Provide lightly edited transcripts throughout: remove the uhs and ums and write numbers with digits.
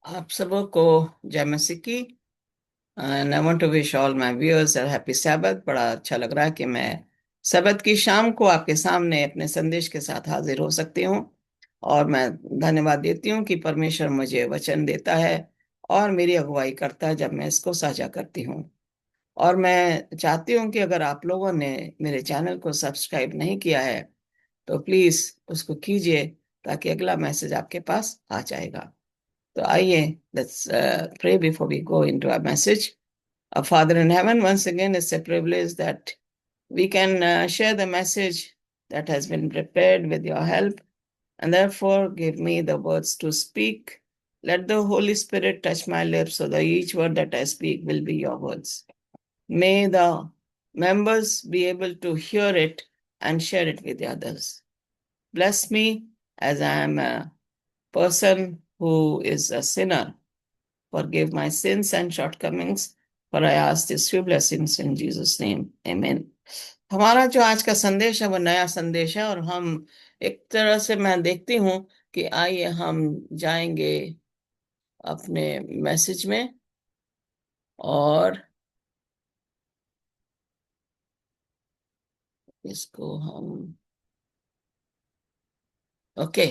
आप सबों को जय मसीह की। And I want to wish all my viewers a happy Sabbath. बड़ा अच्छा लग रहा है कि मैं सब्त की शाम को आपके सामने अपने संदेश के साथ हाजिर हो सकती हूँ। और मैं धन्यवाद देती हूँ कि परमेश्वर मुझे वचन देता है और मेरी अगुवाई करता है जब मैं इसको साझा करती हूँ। और मैं चाहती हूँ कि अगर आप लोगों ने मेरे चैनल को सब्सक्राइब नहीं किया है तो प्लीज उसको कीजिए, ताकि अगला मैसेज आपके पास आ जाएगा। तो आइए, let's pray before we go into our message. Our Father in heaven, once again, it's a privilege that we can share the message that has been prepared with your help. And therefore, give me the words to speak. Let the Holy Spirit touch my lips so that each word that I speak will be your words. May the members be able to hear it and share it with the others. Bless me as I am a person who is a sinner. Forgive my sins and shortcomings, for I ask these few blessings in Jesus' name. Amen. हमारा जो आज का संदेश है वो नया संदेश है, और हम एक तरह से मैं देखती हूँ कि आइए हम जाएंगे अपने मैसेज में। और इसको हम ओके,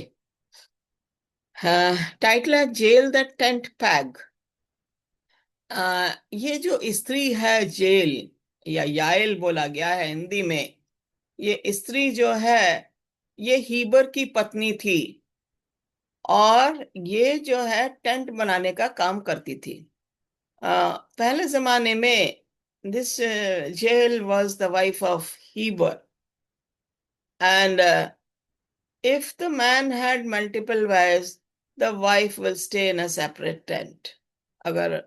टाइटल है जेल द टेंट पैग। ये जो स्त्री है जेल या याएल बोला गया है हिंदी में, ये स्त्री जो है ये हीबर की पत्नी थी, और ये जो है टेंट बनाने का काम करती थी। पहले जमाने में this Jael was the wife of Heber, and if the man had multiple wifes the wife will stay in a separate tent. अगर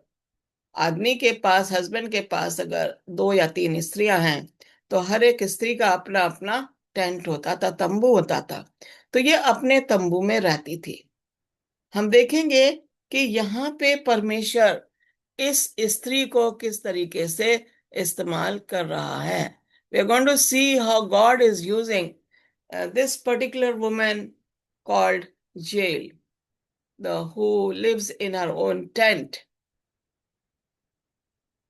आदमी के पास, हस्बैंड के पास अगर दो या तीन स्त्रियां हैं तो हर एक स्त्री का अपना अपना टेंट होता था, तंबू होता था। तो ये अपने तंबू में रहती थी। हम देखेंगे कि यहाँ पे परमेश्वर इस स्त्री को किस तरीके से इस्तेमाल कर रहा है। We are going to see how God is using this particular woman called Jael, the who lives in her own tent.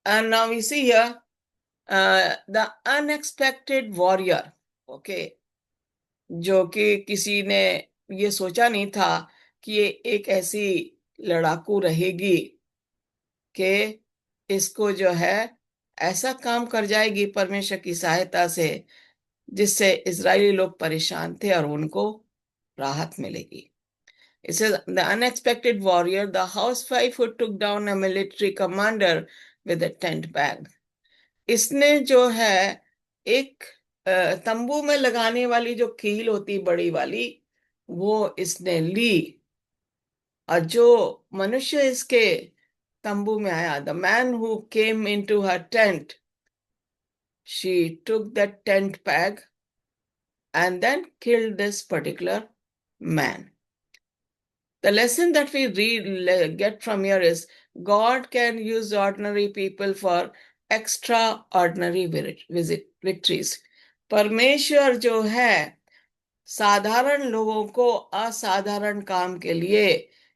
And now we see here the unexpected warrior. Okay, जो कि किसी ने ये सोचा नहीं था कि ये एक ऐसी लड़ाकू रहेगी कि इसको जो है ऐसा काम कर जाएगी परमेश्वर की सहायता से, जिससे इजरायली लोग परेशान थे और उनको राहत मिलेगी। It says the unexpected warrior, the housewife who took down a military commander with a tent bag. इसने जो है एक तंबू में लगाने वाली जो कील होती बड़ी वाली, वो इसने ली। और जो मनुष्य इसके तंबू में आया, the man who came into her tent, she took that tent peg and then killed this particular man. The lesson that we get from here is God can use ordinary people for extraordinary victories. परमेश्वर जो है साधारण लोगों को असाधारण काम के लिए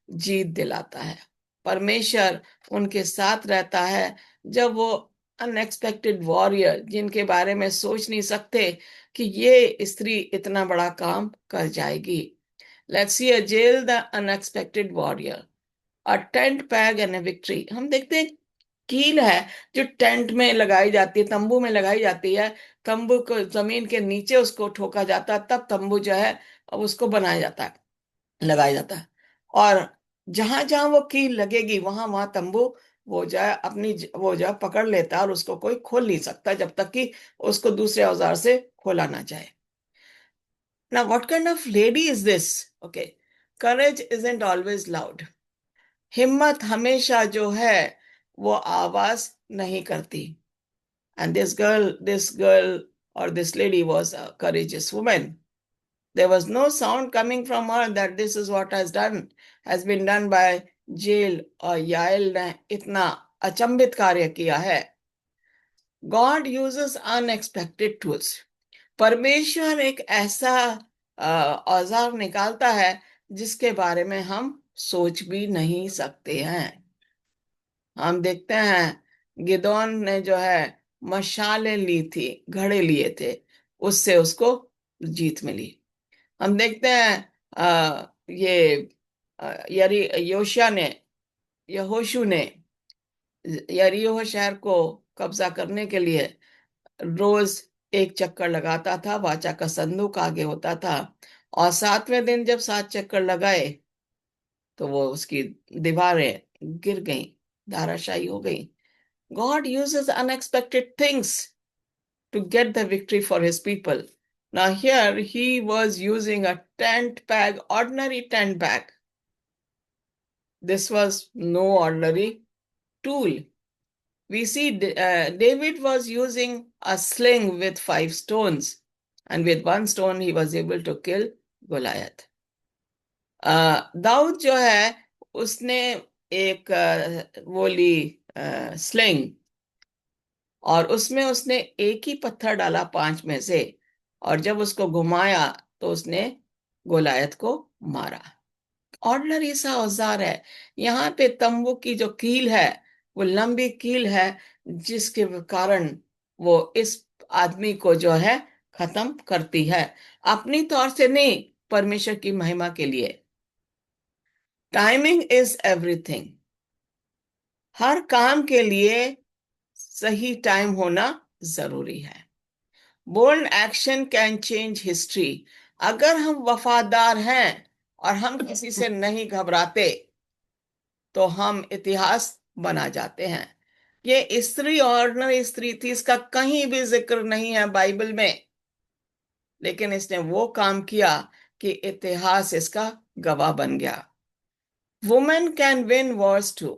जीत दिलाता है। परमेश्वर उनके साथ रहता है जब वो अनएक्सपेक्टेड वॉरियर, जिनके बारे में सोच नहीं सकते कि ये स्त्री इतना बड़ा काम कर जाएगी। Let's see a Jael the unexpected warrior, a tent peg and a victory. हम देखते हैं कील है जो टेंट में लगाई जाती है, तंबू में लगाई जाती है। तंबू को जमीन के नीचे उसको ठोका जाता है, तब तंबू जो है अब उसको बनाया जाता है, लगाया जाता है। और जहां जहां वो कील लगेगी वहां वहां तंबू वो जो है अपनी वो जो है पकड़ लेता है, और उसको कोई खोल नहीं सकता जब तक कि उसको दूसरे औजार से खोला ना जाए। Now, what kind of lady is this? Okay, courage isn't always loud. हिम्मत हमेशा जो है वो आवाज नहीं करती। And this girl or this lady was a courageous woman. There was no sound coming from her that this is what has been done by Jael or Yael ने इतना अचंभित कार्य किया है। God uses unexpected tools. परमेश्वर एक ऐसा औजार निकालता है जिसके बारे में हम सोच भी नहीं सकते हैं। हम देखते हैं गिदोन ने जो है मशालें ली थी, घड़े लिए थे, उससे उसको जीत मिली। हम देखते हैं ये यरी योशिया ने यहोशू ने यरीहो शहर को कब्जा करने के लिए रोज एक चक्कर लगाता था, वाचा का संदूक आगे होता था, और 7वें दिन जब 7 चक्कर लगाए तो वो उसकी दीवारें गिर गईं, धाराशायी हो गई। God uses unexpected things to get the victory for his people. Now here he was using a tent peg, ordinary tent peg. This was no ordinary tool. We see David was using a sling with 5 stones, and with one stone he was able to kill Goliath. Dawood जो है उसने एक वो ली sling, और उसमें उसने एक ही पत्थर डाला 5 में से, और जब उसको घुमाया तो उसने गोलायत को मारा। ऑर्डिनरी सा औजार है। यहाँ पे तंबू की जो कील है वो लंबी कील है, जिसके कारण वो इस आदमी को जो है खत्म करती है, अपनी तौर से नहीं, परमेश्वर की महिमा के लिए। Timing is everything. हर काम के लिए सही टाइम होना जरूरी है। Bold action can change history. अगर हम वफादार हैं और हम किसी से नहीं घबराते तो हम इतिहास बना जाते हैं। ये स्त्री ऑर्डिनरी स्त्री थी, इसका कहीं भी जिक्र नहीं है बाइबल में, लेकिन इसने वो काम किया कि इतिहास इसका गवाह बन गया। Women can win wars too.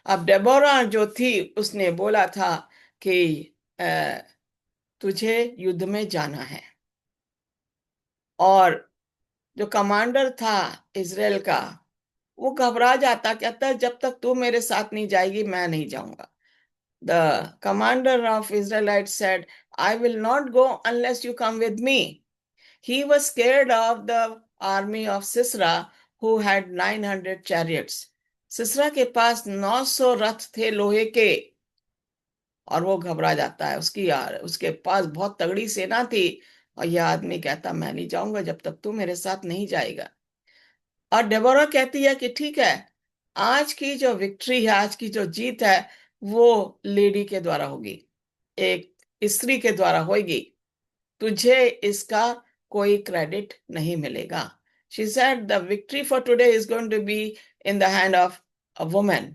अब डेबोरा जो थी उसने बोला था कि तुझे युद्ध में जाना है, और जो कमांडर था इजराइल का वो घबरा जाता, कहता जब तक तू मेरे साथ नहीं जाएगी मैं नहीं जाऊंगा। The commander of Israelite said, I will not go unless you come with me. He was scared of the army of Sisera who had 900 chariots। Sisera के पास 900 रथ थे लोहे के, और वो घबरा जाता है। उसकी यार उसके पास बहुत तगड़ी सेना थी, और यह आदमी कहता मैं नहीं जाऊंगा जब तक तू मेरे साथ नहीं जाएगा। और डेबोरा कहती है कि ठीक है, आज की जो विक्ट्री है, आज की जो जीत है, वो लेडी के द्वारा होगी, एक स्त्री के द्वारा होगी, तुझे इसका कोई क्रेडिट नहीं मिलेगा। She said the victory for today is going to be in the hand of a woman.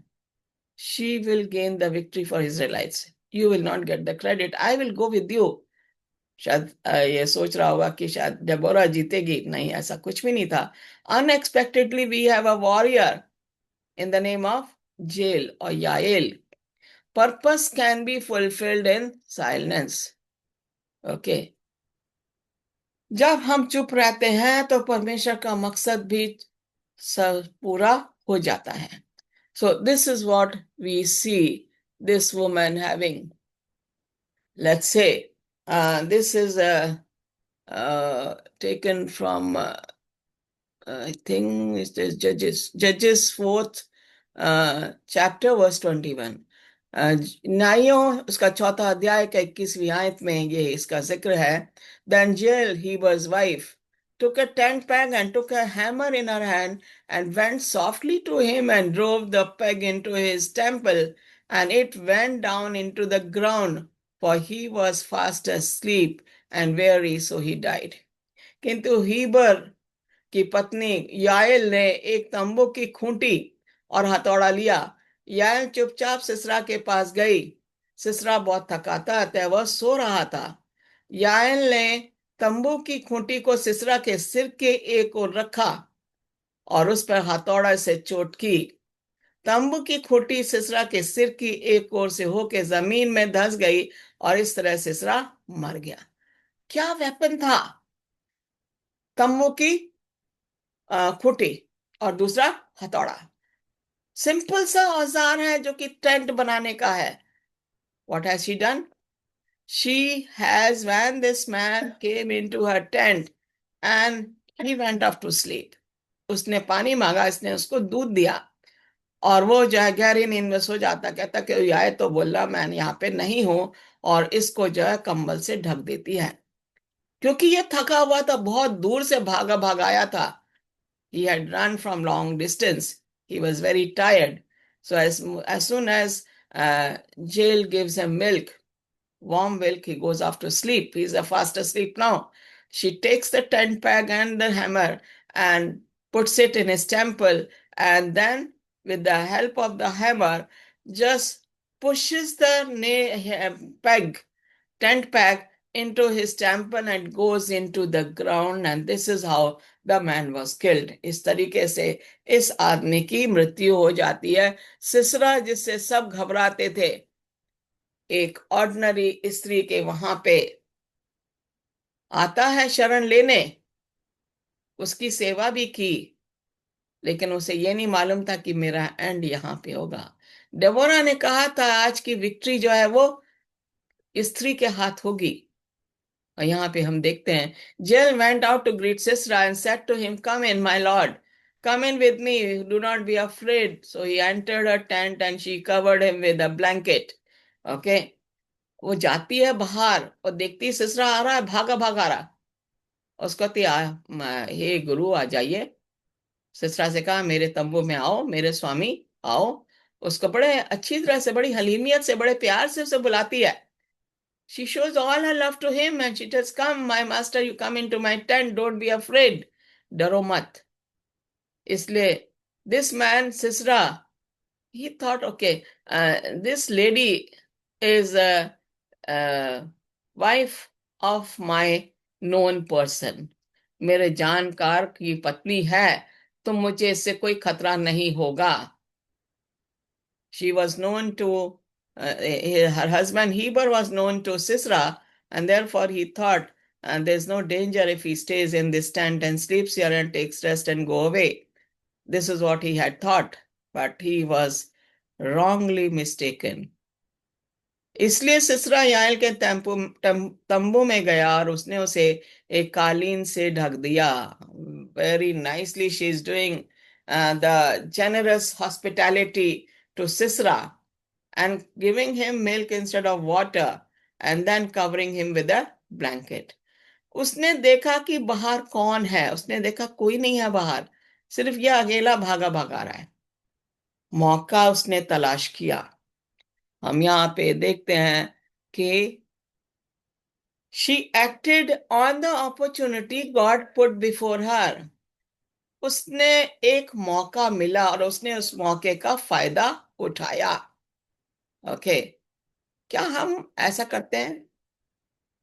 She will gain the victory for Israelites, you will not get the credit, I will go with you. शायद ये सोच रहा होगा कि शायद Deborah जीतेगी, नहीं, ऐसा कुछ भी नहीं था। Unexpectedly we have a warrior in the name of Jael और Jael. Purpose can be fulfilled in silence. Okay, जब हम चुप रहते हैं तो परमेश्वर का मकसद भी सब पूरा हो जाता है। So this is what we see this woman having. Let's say this is taken from I think it is Judges 4th chapter verse 21। न्यायों उसका 4था अध्याय का 21वीं आयत में ये इसका जिक्र है। Then Jael, Heber's wife, took a tent peg and took a hammer in her hand and went softly to him and drove the peg into his temple, and it went down into the ground, for he was fast asleep and weary, so he died। किंतु हीबर की पत्नी Yael ने एक तंबू की खूंटी और हथौड़ा लिया। याएल चुपचाप सिसरा के पास गई। सिसरा बहुत थका था, अतः वह सो रहा था। याएल ने तंबू की खूंटी को सिसरा के सिर के एक ओर रखा और उस पर हथौड़ा से चोट की। तंबू की खूंटी सिसरा के सिर की एक ओर से होकर जमीन में धंस गई, और इस तरह सिसरा मर गया। क्या वेपन था? तंबू की खूंटी और दूसरा हथौड़ा। सिंपल सा औजार है जो कि टेंट बनाने का है। What has she done? She has, when this man came into her tent and he went off to sleep, उसने पानी मांगा, इसने उसको दूध दिया, और वो जो है गहरी नींद में सो जाता। कहता कि आए तो बोला मैं यहाँ पे नहीं हूं, और इसको जो है कंबल से ढक देती है, क्योंकि ये थका हुआ था, बहुत दूर से भागा भागाया था। He had run from long distance. He was very tired. So as soon as Jael gives him milk, warm milk, he goes off to sleep. He's fast asleep now. She takes the tent peg and the hammer and puts it in his temple, and then with the help of the hammer, just pushes the peg, tent peg, into his temple and goes into the ground, and this is how the man was killed. इस तरीके से इस आदमी की मृत्यु हो जाती है। सिसरा, जिससे सब घबराते थे, एक ऑर्डिनरी स्त्री के वहां पे आता है शरण लेने, उसकी सेवा भी की, लेकिन उसे ये नहीं मालूम था कि मेरा एंड यहाँ पे होगा। डेबोरा ने कहा था आज की विक्ट्री जो है वो स्त्री के हाथ होगी, और यहाँ पे हम देखते हैं, Jael went out to greet Sisera and said to him, "Come in, my lord. Come in with me. Do not be afraid." So he entered her tent and she covered him with a blanket. Okay. वो जाती है बाहर और देखती है सिसरा आ रहा है, भागा भागा रहा। उसको कहती हे गुरु आ जाइए। सिसरा से कहा मेरे तंबू में आओ, मेरे स्वामी आओ। उसको बड़े अच्छी तरह से, बड़ी हलीमियत से, बड़े प्यार से उसे बुलाती है। She shows all her love to him and she tells, "Come, my master, you come into my tent. Don't be afraid. डरो मत." इसलिए this man, Sisra, he thought, okay, this lady is a, wife of my known person. मेरे जानकार की पत्नी है, तो मुझे इससे कोई खतरा नहीं होगा। She was known to, her husband Heber was known to Sisera, and therefore he thought, there's no danger if he stays in this tent and sleeps here and takes rest and go away. This is what he had thought, but he was wrongly mistaken. इसलिए सिसरा Yael के तंबू में गया और उसने उसे एक कालीन से ढक दिया। Very nicely she is doing the generous hospitality to Sisera and giving him milk instead of water and then covering him with a blanket. उसने देखा कि बाहर कौन है, उसने देखा कोई नहीं है बाहर, सिर्फ ये अकेला भागा भागा रहा है। मौका उसने तलाश किया। हम यहाँ पे देखते हैं कि she acted on the opportunity God put before her. उसने एक मौका मिला और उसने उस मौके का फायदा उठाया। ओके, क्या हम ऐसा करते हैं?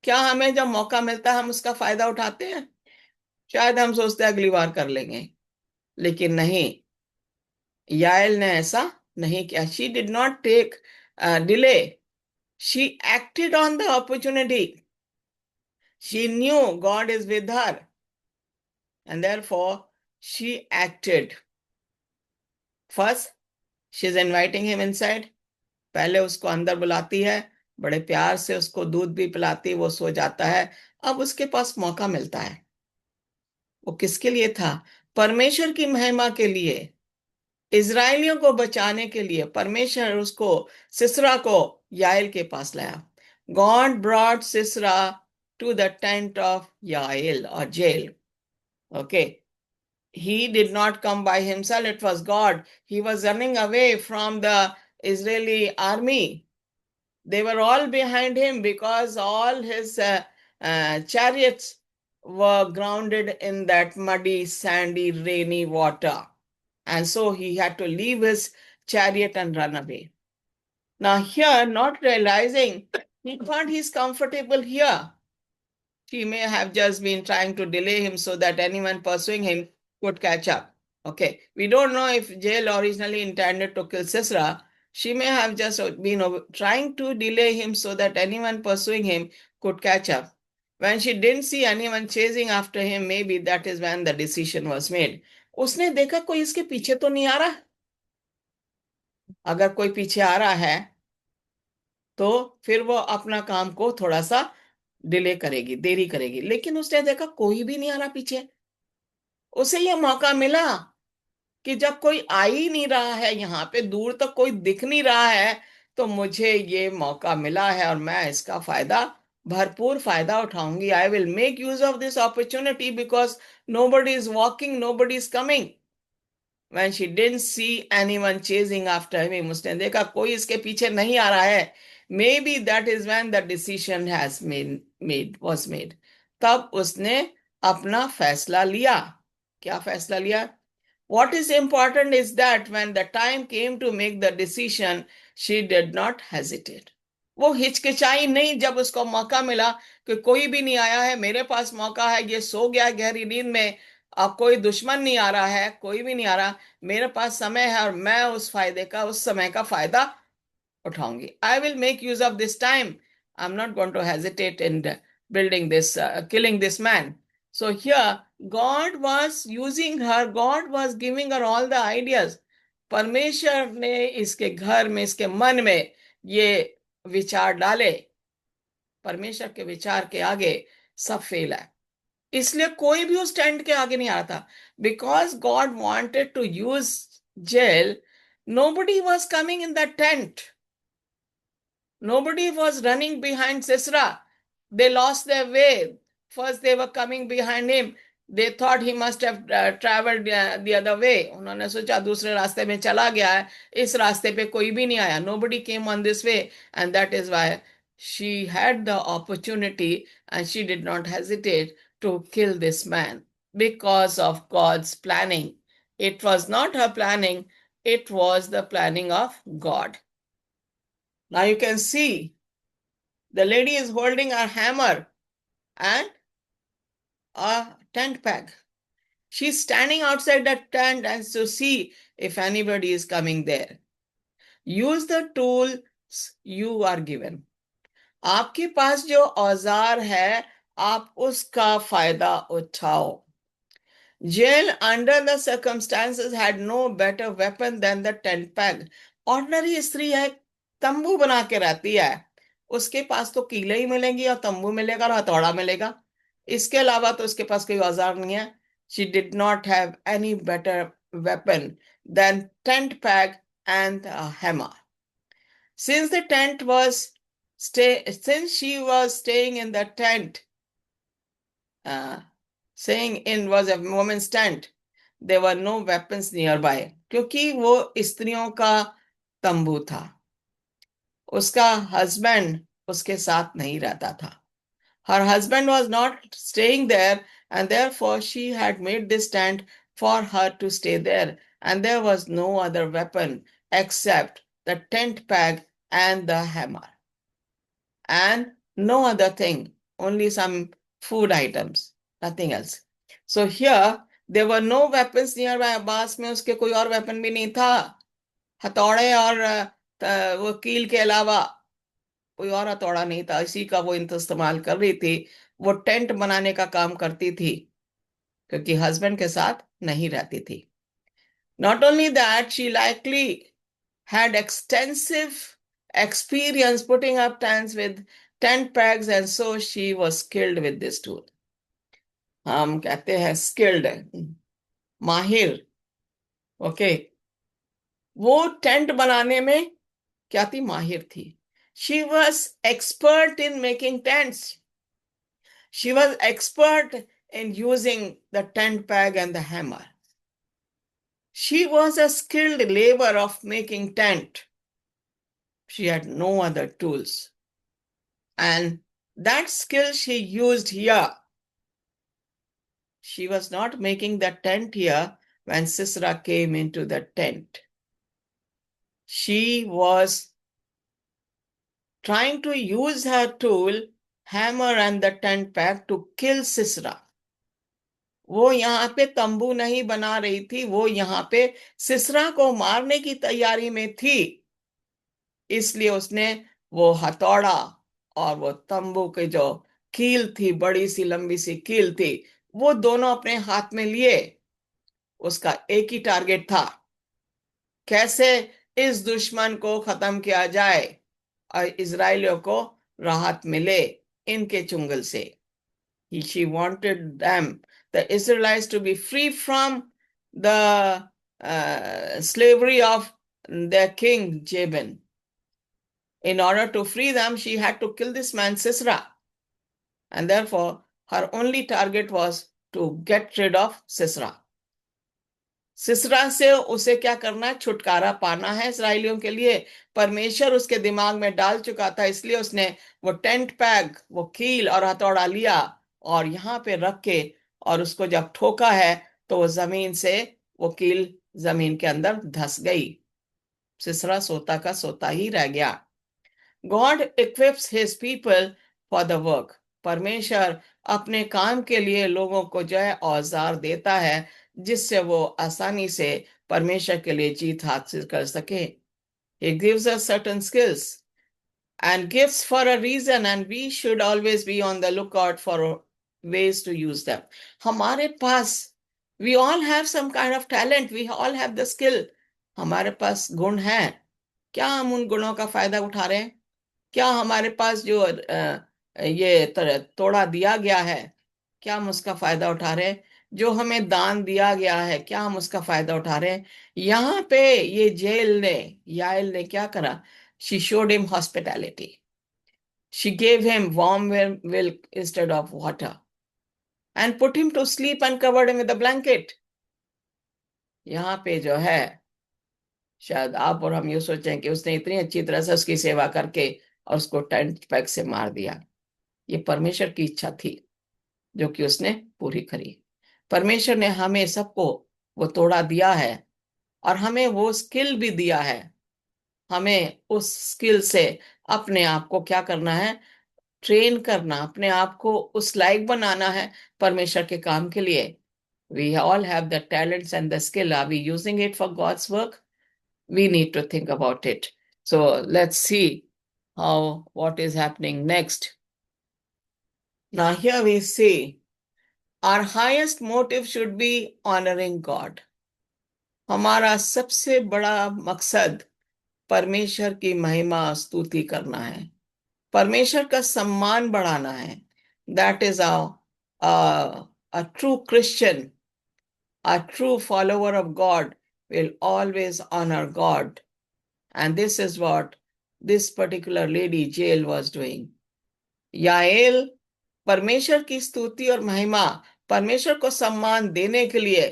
क्या हमें जब मौका मिलता है हम उसका फायदा उठाते हैं? शायद हम सोचते हैं अगली बार कर लेंगे, लेकिन नहीं, याएल ने ऐसा नहीं किया। She did not take delay, she acted on the opportunity. She knew God is with her and therefore she acted. First, she is inviting him inside. पहले उसको अंदर बुलाती है, बड़े प्यार से उसको दूध भी पिलाती, वो सो जाता है। अब उसके पास मौका मिलता है। वो किसके लिए था? परमेश्वर की महिमा के लिए, इजराइलियों को बचाने के लिए परमेश्वर उसको, सिसरा को, याएल के पास लाया। God brought Sisera to the tent of Jael और Jael. Okay, he did not come by himself, it was God. He was running away from the Israeli army. They were all behind him because all his chariots were grounded in that muddy, sandy, rainy water. And so he had to leave his chariot and run away. Now, here, not realizing, he thought he's comfortable here. He may have just been trying to delay him so that anyone pursuing him could catch up. Okay, we don't know if Jael originally intended to kill Sisera. She may have just been trying to delay him so that anyone pursuing him could catch up. When she didn't see anyone chasing after him, maybe that is when the decision was made. उसने देखा कोई इसके पीछे तो नहीं आ रहा। अगर कोई पीछे आ रहा है तो फिर वो अपना काम को थोड़ा सा डिले करेगी, देरी करेगी, लेकिन उसने देखा कोई भी नहीं आ रहा पीछे। उसे ये मौका मिला कि जब कोई आ ही नहीं रहा है, यहाँ पे दूर तक कोई दिख नहीं रहा है, तो मुझे ये मौका मिला है और मैं इसका फायदा, भरपूर फायदा उठाऊंगी. I will make use of this opportunity because nobody is walking, nobody is coming. When she didn't see anyone chasing after him, उसने देखा कोई इसके पीछे नहीं आ रहा है. Maybe that is when the decision has was made. तब उसने अपना फैसला लिया. क्या फैसला लिया? What is important is that when the time came to make the decision, she did not hesitate. वो हिचकिचाई नहीं जब उसको मौका मिला कि कोई भी नहीं आया है, मेरे पास मौका है, ये सो गया गहरी नींद में, अब कोई दुश्मन नहीं आ रहा है, कोई भी नहीं आ रहा, मेरे पास समय है और मैं उस फायदे का, उस समय का फायदा उठाऊंगी. I will make use of this time. I am not going to hesitate in building this, killing this man. So here, God was using her, God was giving her all the ideas. परमेश्वर ने इसके घर में, इसके मन में ये विचार डाले. परमेश्वर के विचार के आगे सब फेल है, इसलिए कोई भी उस टेंट के आगे नहीं आ रहा था. Because God wanted to use Jael, nobody was coming in that tent. Nobody was running behind Sisera. They lost their way. First they were coming behind him. They thought he must have traveled the other way. उन्होंने सोचा दूसरे रास्ते में चला गया है, इस रास्ते पे कोई भी नहीं आया. Nobody came on this way, and that is why she had the opportunity and she did not hesitate to kill this man because of God's planning. It was not her planning, it was the planning of God. Now you can see the lady is holding a hammer and a tent peg. She's standing outside the tent and to see if anybody is coming there. Use the tools you are given. आपके पास जो औजार है, आप उसका फायदा उठाओ. Jael, under the circumstances, had no better weapon than the tent peg. Ordinary स्त्री है, तंबू बना के रहती है, उसके पास तो कीले ही मिलेंगी और तंबू मिलेगा और हथौड़ा मिलेगा. इसके अलावा तो उसके पास कोई औजार नहीं है. She did not have any better weapon than tent peg and a hammer. Since the tent was since she was staying in the tent, saying in was a woman's tent, there were no weapons nearby. क्योंकि वो स्त्रियों का तंबू था, उसका husband उसके साथ नहीं रहता था. Her husband was not staying there, and therefore she had made this tent for her to stay there, and there was no other weapon except the tent peg and the hammer, and no other thing, only some food items, nothing else. So here there were no weapons nearby. Abbas में उसके कोई और weapon भी नहीं था. हथौड़े और वो कील के अलावा कोई और हथौड़ा नहीं था. इसी का वो इस्तेमाल कर रही थी. वो टेंट बनाने का काम करती थी क्योंकि हस्बैंड के साथ नहीं रहती थी. Not only that, she likely had extensive experience putting up tents with tent pegs, and so she was skilled with this tool. हम कहते हैं skilled, माहिर. ओके, वो टेंट बनाने में क्या थी? माहिर थी. She was expert in making tents. She was expert in using the tent peg and the hammer. She was a skilled laborer of making tent. She had no other tools. And that skill she used here. She was not making the tent here when Sisera came into the tent. She was trying to use her tool, hammer and the tent peg, to kill Sisera. वो यहाँ पे तंबू नहीं बना रही थी, वो यहाँ पे सिसरा को मारने की तैयारी में थी. इसलिए उसने वो हथौड़ा और वो तंबू के जो कील थी, बड़ी सी लंबी सी कील थी, वो दोनों अपने हाथ में लिए. उसका एक ही टारगेट था, कैसे इस दुश्मन को खत्म किया जाए और इजराइलियों को राहत मिले इनके चुंगल से. She wanted them, the Israelites to be free from the slavery of their king Jabin. In order to free them, she had to kill this man Sisera. And therefore, her only target was to get rid of Sisera. सिसरा से उसे क्या करना है? छुटकारा पाना है इसराइलियों के लिए। परमेश्वर उसके दिमाग में डाल चुका था, इसलिए उसने वो टेंट पैग, वो कील और हथौड़ा लिया और यहाँ पे रख के, और उसको जब ठोका है तो वो जमीन से, वो कील जमीन के अंदर धस गई। सिसरा सोता का सोता ही रह गया। God equips his people for the work. परमेश्वर अपने काम के लिए लोगों को जो है औजार देता है, जिससे वो आसानी से परमेश्वर के लिए जीत हासिल कर सके। He gives us certain skills and gifts for a reason, and we should always be on the lookout for ways to use them. हमारे पास, we all have some kind of talent, we all have the skill. हमारे पास गुण है, क्या हम उन गुणों का फायदा उठा रहे हैं? क्या हमारे पास जो ये तोड़ा दिया गया है, क्या हम उसका फायदा उठा रहे हैं? जो हमें दान दिया गया है, क्या हम उसका फायदा उठा रहे हैं? यहाँ पे ये याएल ने क्या करा? She showed him hospitality, she gave him warm milk instead of water and put him to sleep and covered him with a blanket. यहाँ पे जो है, शायद आप और हम ये सोचें कि उसने इतनी अच्छी तरह से उसकी सेवा करके और उसको टेंट पैक से मार दिया। ये परमेश्वर की इच्छा थी जो कि उसने पूरी करी। परमेश्वर ने हमें सबको वो तोड़ा दिया है और हमें वो स्किल भी दिया है। हमें उस स्किल से अपने आप को क्या करना है? ट्रेन करना, अपने आप को उस लायक बनाना है परमेश्वर के काम के लिए। We all have the talents and the skill, are we using it for God's work? We need to think about it. So let's see what is happening next. Now here we see our highest motive should be honoring God. हमारा सबसे बड़ा मकसद परमेश्वर की महिमा स्तुति करना है, परमेश्वर का सम्मान बढ़ाना है। That is a true Christian, a true follower of God will always honor God. And this is what this particular lady Jael was doing. Yael परमेश्वर की स्तुति और महिमा, परमेश्वर को सम्मान देने के लिए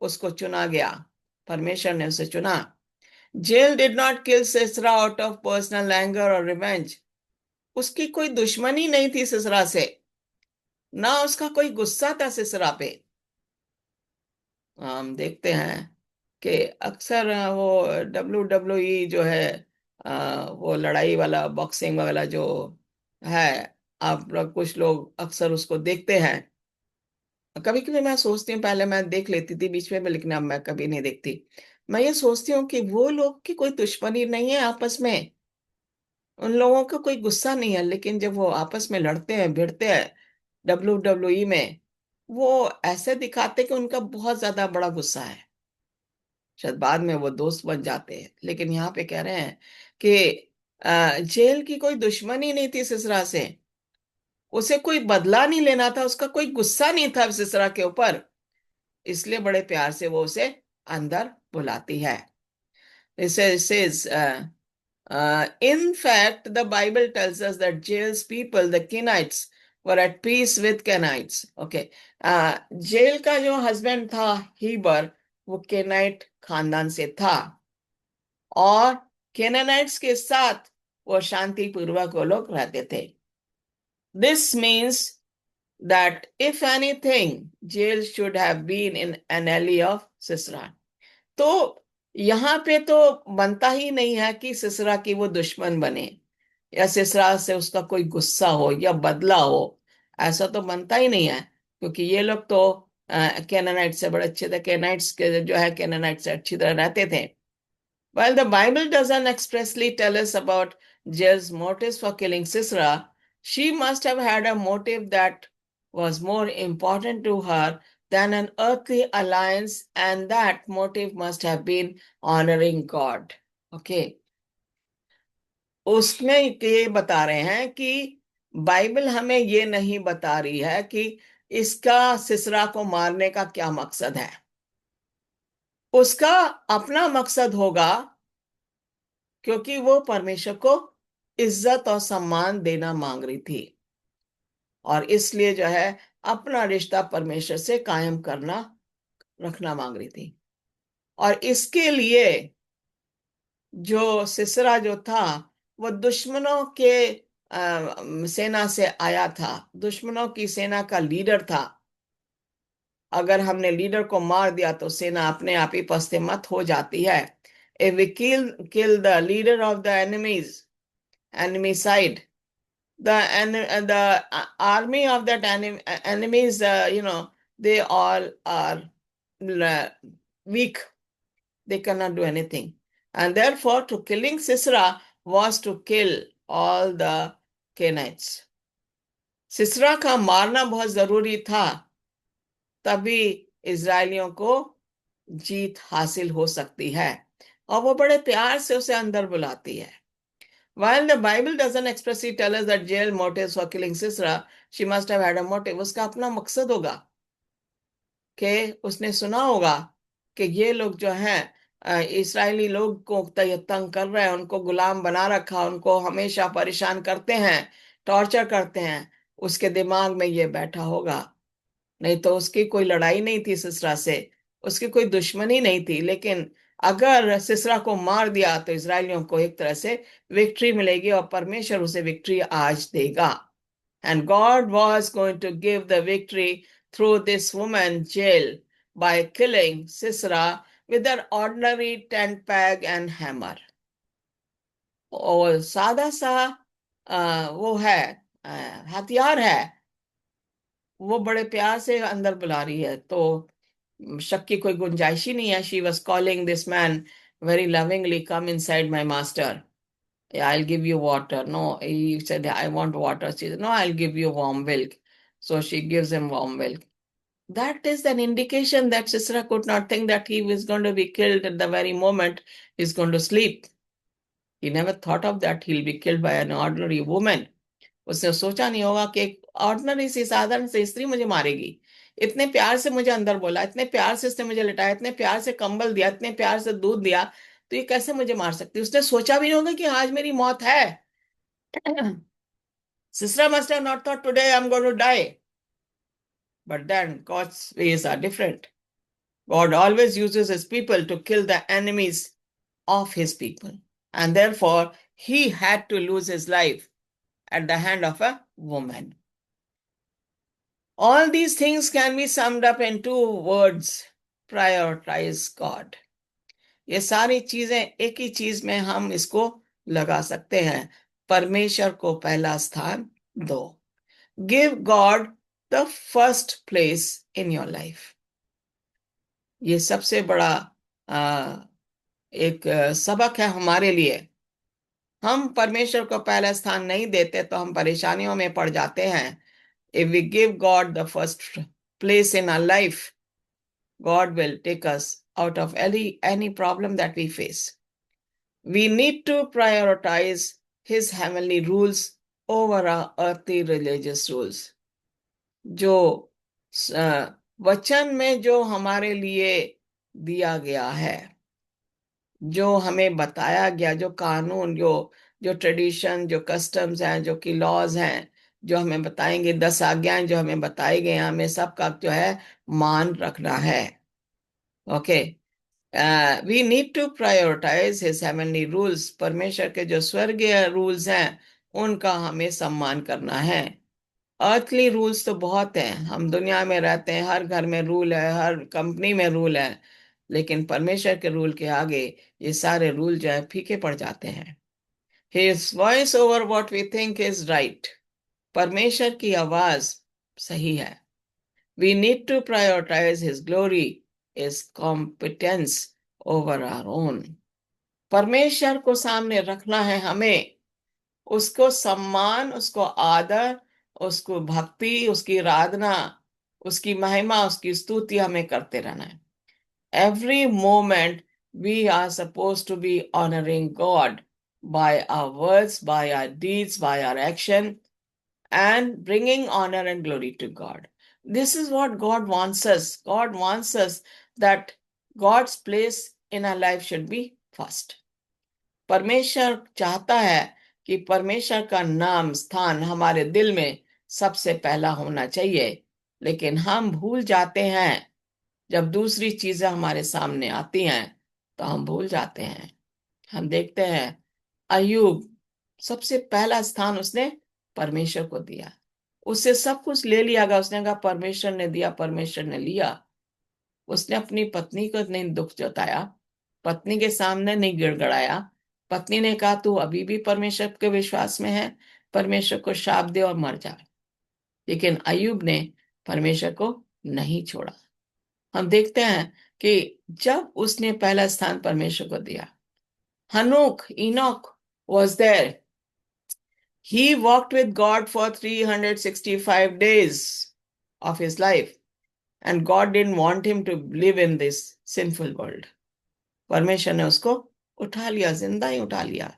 उसको चुना गया, परमेश्वर ने उसे चुना। Jael did not kill Sisera out of personal anger और रिवेंज। उसकी कोई दुश्मनी नहीं थी सिसरा से, ना उसका कोई गुस्सा था सिसरा पे। हम देखते हैं कि अक्सर वो WWE जो है, वो लड़ाई वाला, बॉक्सिंग वाला जो है, आप लोग कुछ लोग अक्सर उसको देखते हैं। कभी कभी मैं सोचती हूँ, पहले मैं देख लेती थी बीच में, लेकिन अब मैं कभी नहीं देखती। मैं ये सोचती हूँ कि वो लोग की कोई दुश्मनी नहीं है आपस में, उन लोगों का कोई गुस्सा नहीं है, लेकिन जब वो आपस में लड़ते हैं, भिड़ते हैं WWE में, वो ऐसे दिखाते कि उनका बहुत ज्यादा बड़ा गुस्सा है। शायद बाद में वो दोस्त बन जाते हैं, लेकिन यहाँ पे कह रहे हैं कि जेल की कोई दुश्मनी नहीं थी सिसरा से, उसे कोई बदला नहीं लेना था, उसका कोई गुस्सा नहीं था सिसरा के ऊपर, इसलिए बड़े प्यार से वो उसे अंदर बुलाती है। In fact, the Bible tells us that Jael's people, the Kenites, were at peace with Kenites. Okay. Jael का जो हस्बैंड था हीबर, वो केनाइट खानदान से था, और केनानाइट्स के साथ वो शांति पूर्वक वो लोग रहते थे। This means that if anything, Jael should have been in an ally of Sisera. तो यहाँ पे तो बनता ही नहीं है कि सिसरा की वो दुश्मन बने, या सिसरा से उसका कोई गुस्सा हो या बदला हो, ऐसा तो बनता ही नहीं है, क्योंकि ये लोग तो कैनानाइट से बड़े अच्छे थे, कैनाइट्स के जो है कैनानाइट से अच्छी तरह रहते थे। While the Bible doesn't expressly tell us about Jael's motives for killing Sisera, she must have had a motive that was more important to her than an earthly alliance, and that motive must have been honoring God. Okay. उसमें ये बता रहे हैं कि Bible हमें ये नहीं बता रही है कि इसका सिसरा को मारने का क्या मकसद है। उसका अपना मकसद होगा, क्योंकि वो परमेश्वर को इज्जत और सम्मान देना मांग रही थी, और इसलिए जो है अपना रिश्ता परमेश्वर से कायम करना रखना मांग रही थी। और इसके लिए जो सिसरा जो था, वो दुश्मनों के सेना से आया था, दुश्मनों की सेना का लीडर था। अगर हमने लीडर को मार दिया तो सेना अपने आप ही पस्ते मत हो जाती है। If we kill the leader of the enemy side, the army of that enemies, they all are uh, weak. They cannot do anything. And therefore, to killing Sisera was to kill all the Canaanites. सिसरा का मारना बहुत जरूरी था, तभी इजरायलियों को जीत हासिल हो सकती है। और वो बड़े प्यार से उसे अंदर बुलाती है। While the Bible doesn't expressly tell us that Jael motives for killing Sisera, she must have had a motive. उसका अपना मकसद होगा कि उसने सुना होगा कि ये लोग जो हैं इस्राएली लोग को तंग कर रहे हैं, उनको गुलाम बना रखा, उनको हमेशा परेशान करते हैं, टॉर्चर करते हैं। उसके दिमाग में ये बैठा होगा। नहीं तो उसकी कोई लड़ाई नहीं थी सिसरा से, उसकी कोई दुश्मनी नहीं थी। लेकिन अगर सिसरा को मार दिया तो इजरायलियों को एक तरह से विक्ट्री मिलेगी, और परमेश्वर उसे विक्ट्री आज देगा। And God was going to give the victory through this woman Jael by killing Sisera with an ordinary tent peg and hammer. और सादा सा वो है, हथियार है, वो बड़े प्यार से अंदर बुला रही है, तो शक की कोई गुंजाइश ही नहीं है। She was calling this man very lovingly, come in side my master, I'll give you water. No, he said, I want water. She said, no, I'll give you warm milk. So she gives him warm milk. That is an indication that Sisera could not think that he was going to be killed at the very moment he's going to sleep. He never thought of that he'll be killed by an ordinary woman. उसने सोचा नहीं होगा कि एक ordinary सी साधारण सी स्त्री मुझे मारेगी। इतने प्यार से मुझे अंदर बोला, इतने प्यार से उसने मुझे लिटाया, इतने प्यार से कंबल दिया, इतने प्यार से दूध दिया, तो ये कैसे मुझे मार सकती। उसने सोचा भी नहीं होगा कि आज मेरी मौत है। Sister must have not thought today I'm going to die. But then God's ways are different. God always uses his people to kill the enemies of his people. And therefore, he had to lose his life at the hand of a woman. All these things can be summed up in two words: prioritize God. ये सारी चीजें एक ही चीज में हम इसको लगा सकते हैं: परमेश्वर को पहला स्थान दो। Give God the first place in your life. ये सबसे बड़ा एक सबक है हमारे लिए। हम परमेश्वर को पहला स्थान नहीं देते तो हम परेशानियों में पड़ जाते हैं। If we give God the first place in our life, God will take us out of any problem that we face. We need to prioritize his heavenly rules over our earthly religious rules. जो वचन में जो हमारे लिए दिया गया है, जो हमें बताया गया, जो कानून, जो ट्रेडिशन, जो कस्टम्स हैं, जो कि लॉज हैं, जो हमें बताएंगे, 10 आज्ञाएं जो हमें बताई गई, हमें सबका जो है मान रखना है। Okay, we need to prioritise his heavenly rules. परमेश्वर के जो स्वर्गीय रूल्स हैं उनका हमें सम्मान करना है। अर्थली रूल्स तो बहुत हैं, हम दुनिया में रहते हैं, हर घर में रूल है, हर कंपनी में रूल है, लेकिन परमेश्वर के रूल के आगे ये सारे रूल जो है फीके पड़ जाते हैं। His voice over what we think is right. परमेश्वर की आवाज सही है। We need to prioritize his glory, his competence over our own. परमेश्वर को सामने रखना है हमें, उसको सम्मान, उसको आदर, उसको भक्ति, उसकी आराधना, उसकी महिमा, उसकी स्तुति हमें करते रहना है। Every moment we are supposed to be honoring God by our words, by our deeds, by our action, and bringing honor and glory to God. This is what God wants us. God wants us that God's place in our life should be first. परमेश्वर चाहता है कि परमेश्वर का नाम स्थान हमारे दिल में सबसे पहला होना चाहिए, लेकिन हम भूल जाते हैं। जब दूसरी चीजें हमारे सामने आती हैं तो हम भूल जाते हैं। हम देखते हैं अय्यूब, सबसे पहला स्थान उसने परमेश्वर को दिया। उससे सब कुछ ले लिया गया, उसने कहा परमेश्वर ने दिया, परमेश्वर ने लिया। उसने अपनी पत्नी को नहीं दुख जताया, पत्नी के सामने नहीं गिड़गड़ाया। पत्नी ने कहा तू अभी भी परमेश्वर के विश्वास में है, परमेश्वर को शाप दे और मर जा। लेकिन अय्यूब ने परमेश्वर को नहीं छोड़ा। हम देखते हैं कि जब उसने पहला स्थान परमेश्वर को दिया, हनोक Enoch was there. He walked with God for 365 days of his life, and God didn't want him to live in this sinful world. परमेश्वर ने उसको उठा लिया, जिंदा ही उठा लिया,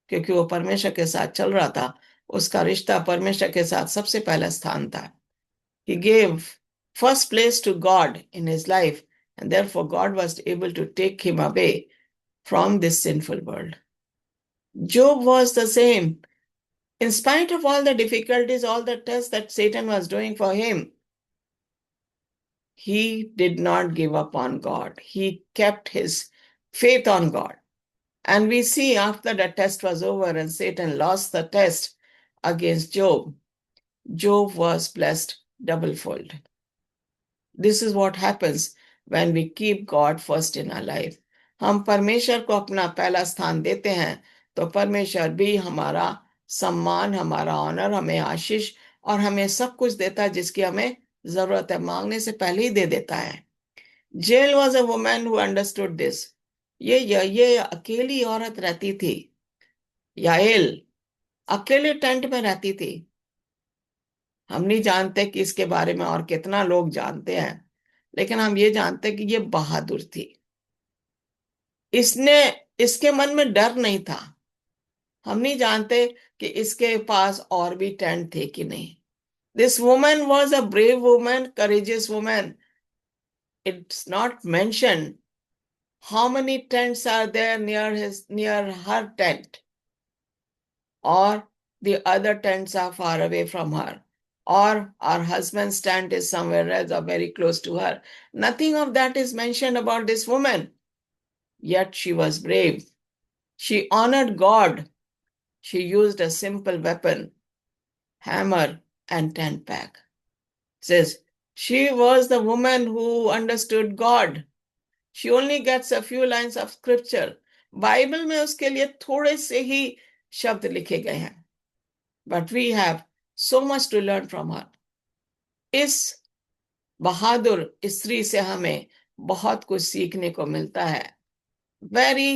क्योंकि वो परमेश्वर के साथ चल रहा था। उसका रिश्ता परमेश्वर के साथ सबसे पहला स्थान था। He gave first place to God in his life, and therefore God was able to take him away from this sinful world. Job was the same. In spite of all the difficulties, all the tests that Satan was doing for him, he did not give up on God. He kept his faith on God. And we see after the test was over and Satan lost the test against Job, Job was blessed doublefold. This is what happens when we keep God first in our life. हम परमेश्वर को अपना पहला स्थान देते हैं तो परमेश्वर भी हमारा सम्मान, हमारा ऑनर, हमें आशीष और हमें सब कुछ देता है जिसकी हमें जरूरत है, मांगने से पहले ही दे देता है। Jael was a woman who understood this. ये अकेली औरत रहती थी, याएल अकेले टेंट में रहती थी। हम नहीं जानते कि इसके बारे में और कितना लोग जानते हैं, लेकिन हम ये जानते कि ये बहादुर थी। इसने इसके मन में डर नहीं था। हम नहीं जानते कि इसके पास और भी टेंट थे कि नहीं। This woman was a brave woman, courageous woman. It's not mention how many tents are there near her tent, or the other tents are far away from her, or our husband's tent is somewhere else or very close to her. Nothing of that is mentioned about this woman. Yet she was brave. She honored God. She used a simple weapon, hammer and tent peg. It says she was the woman who understood God. She only gets a few lines of scripture. Bible में उसके लिए थोड़े से ही शब्द लिखे गए हैं, but we have so much to learn from her. इस बहादुर स्त्री से हमें बहुत कुछ सीखने को मिलता है। Very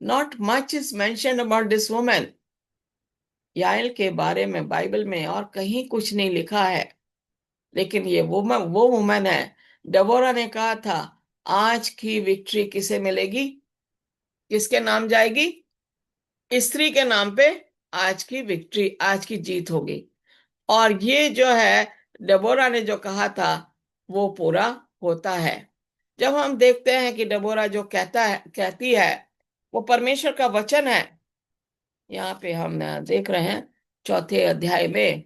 not much is mentioned about this woman. Yael के बारे में बाइबल में और कहीं कुछ नहीं लिखा है, लेकिन ये वो वुमन है। डेबोरा ने कहा था आज की विक्ट्री किसे मिलेगी, किसके नाम जाएगी? स्त्री के नाम पे आज की विक्ट्री, आज की जीत होगी। और ये जो है डेबोरा ने जो कहा था वो पूरा होता है। जब हम देखते हैं कि डेबोरा जो कहती है वो परमेश्वर का वचन है। यहाँ पे हम देख रहे हैं चौथे अध्याय में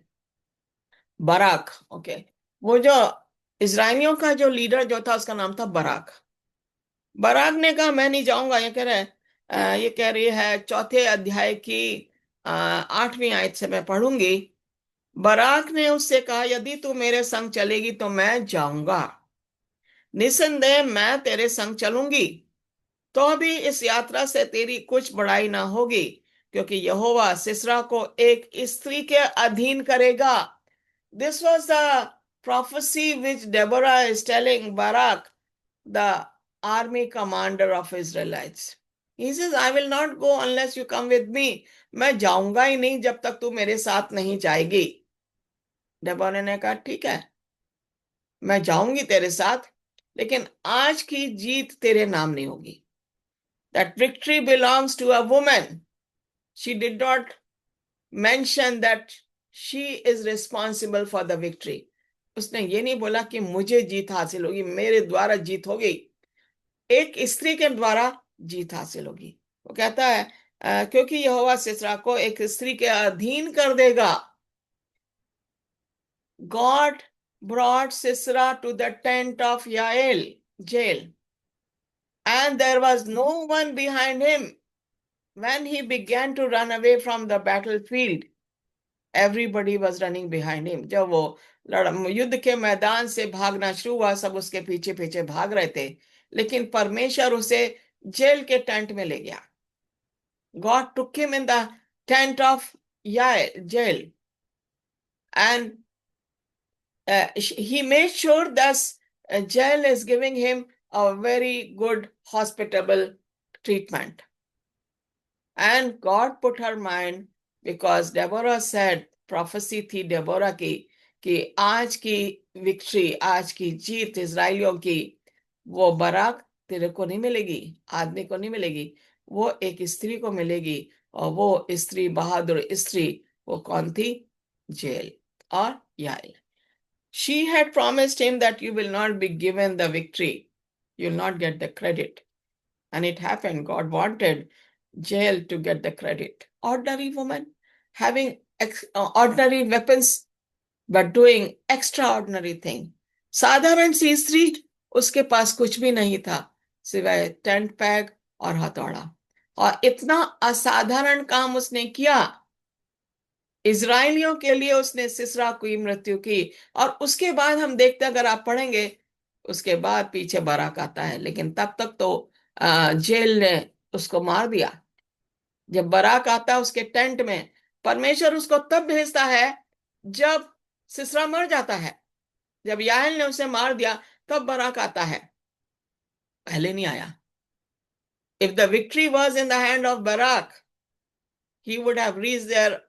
बराक, ओके, वो जो इजरायलियों का जो लीडर जो था उसका नाम था बराक। बराक ने कहा मैं नहीं जाऊंगा। ये कह रही है चौथे अध्याय की 8वीं आयत से मैं पढ़ूंगी। बराक ने उससे कहा यदि तू मेरे संग चलेगी तो मैं जाऊंगा, निसंदेह मैं तेरे संग चलूंगी, तो भी इस यात्रा से तेरी कुछ बड़ाई ना होगी, क्योंकि यहोवा सिसरा को एक स्त्री के अधीन करेगा। This was the prophecy which Deborah is telling Barak, the army commander of Israelites. He says, I will not go unless you come with me. मैं जाऊंगा ही नहीं जब तक तू मेरे साथ नहीं जाएगी। डेबोरा ने कहा ठीक है, मैं जाऊंगी तेरे साथ, लेकिन आज की जीत तेरे नाम नहीं होगी। That victory belongs to a woman. She did not mention that she is responsible for the victory. उसने ये नहीं बोला कि मुझे जीत हासिल होगी, मेरे द्वारा जीत होगी। एक स्त्री के द्वारा जीत हासिल होगी। वो कहता है क्योंकि यहोवा सिसरा को एक स्त्री के अधीन कर देगा। God brought Sisera to the tent of Yael jail, and there was no one behind him when he began to run away from the battlefield. Everybody was running behind him. जब वो युद्ध के मैदान से भागना शुरू हुआ, सब उसके पीछे पीछे भाग रहे थे, लेकिन परमेश्वर उसे जेल के टेंट में ले गया। God took him in the tent of jail, and he made sure that jail is giving him a very good hospitable treatment. And God put her mind, because Deborah said, prophecy थी Deborah की, कि आज की victory, आज की जीत इजराइलियों की, वो Barack तेरे को नहीं मिलेगी, आदमी को नहीं मिलेगी, वो एक स्त्री को मिलेगी। और वो स्त्री, बहादुर स्त्री, वो कौन थी? जेल और Yael. She had promised him that you will not be given the victory, you will not get the credit. And it happened. God wanted Jael to get the credit. Ordinary woman having ordinary weapons but doing extraordinary thing. साधारण सी स्त्री, उसके पास कुछ भी नहीं था सिवाय tent peg और हथौड़ा, और इतना असाधारण काम उसने किया। इजरायलियों के लिए उसने सिसरा की मृत्यु की। और उसके बाद हम देखते हैं, अगर आप पढ़ेंगे, उसके बाद पीछे बाराक आता है, लेकिन तब तक तो जेल ने उसको मार दिया। जब बाराक आता है उसके टेंट में, परमेश्वर उसको तब भेजता है जब सिसरा मर जाता है। जब याएल ने उसे मार दिया, तब बाराक आता है, पहले नहीं आया। If the victory was in the hand of Barak, he would have reached there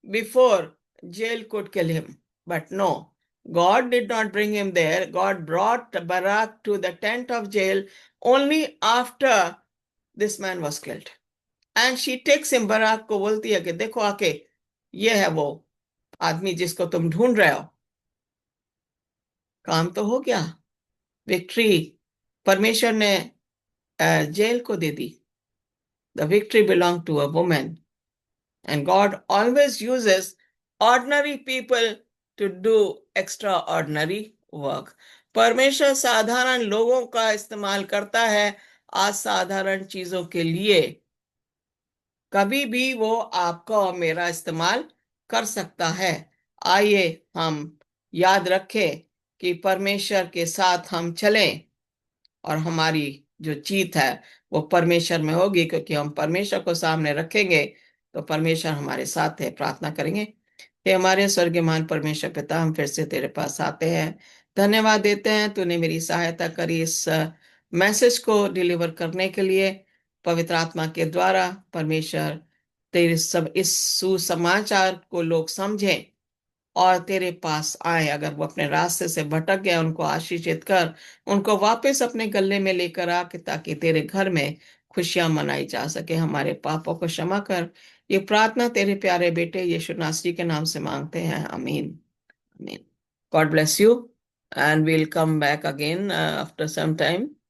before Jael could kill him. But no, God did not bring him there. God brought Barak to the tent of Jael only after this man was killed. And she takes him, Barak को बोलती है कि देखो आके, ये है वो आदमी जिसको तुम ढूंढ रहे हो। काम तो हो गया, विक्ट्री परमेश्वर ने जेल को दे दी। The victory belonged to a woman. And God always uses ordinary people to do extraordinary work. परमेश्वर साधारण लोगों का इस्तेमाल करता है असाधारण चीजों के लिए। कभी भी वो आपका और मेरा इस्तेमाल कर सकता है। आइए हम याद रखें कि परमेश्वर के साथ हम चलें, और हमारी जो जीत है वो परमेश्वर में होगी, क्योंकि हम परमेश्वर को सामने रखेंगे तो परमेश्वर हमारे साथ है। प्रार्थना करेंगे। हे हमारे स्वर्गीयमान परमेश्वर पिता, हम फिर से तेरे पास आते हैं, धन्यवाद देते हैं तूने मेरी सहायता करी इस मैसेज को डिलीवर करने के लिए। पवित्र आत्मा के द्वारा परमेश्वर तेरे सब इस सुसमाचार को लोग समझें और तेरे पास आए। अगर वो अपने रास्ते से भटक गए, उनको आशीषित कर, उनको वापस अपने गले में लेकर आ, कि ताकि तेरे घर में खुशियां मनाई जा सके। हमारे पापों को क्षमा कर। ये प्रार्थना तेरे प्यारे बेटे यीशु नासरी के नाम से मांगते हैं, आमीन, आमीन। God bless you, and we'll come back again after some time.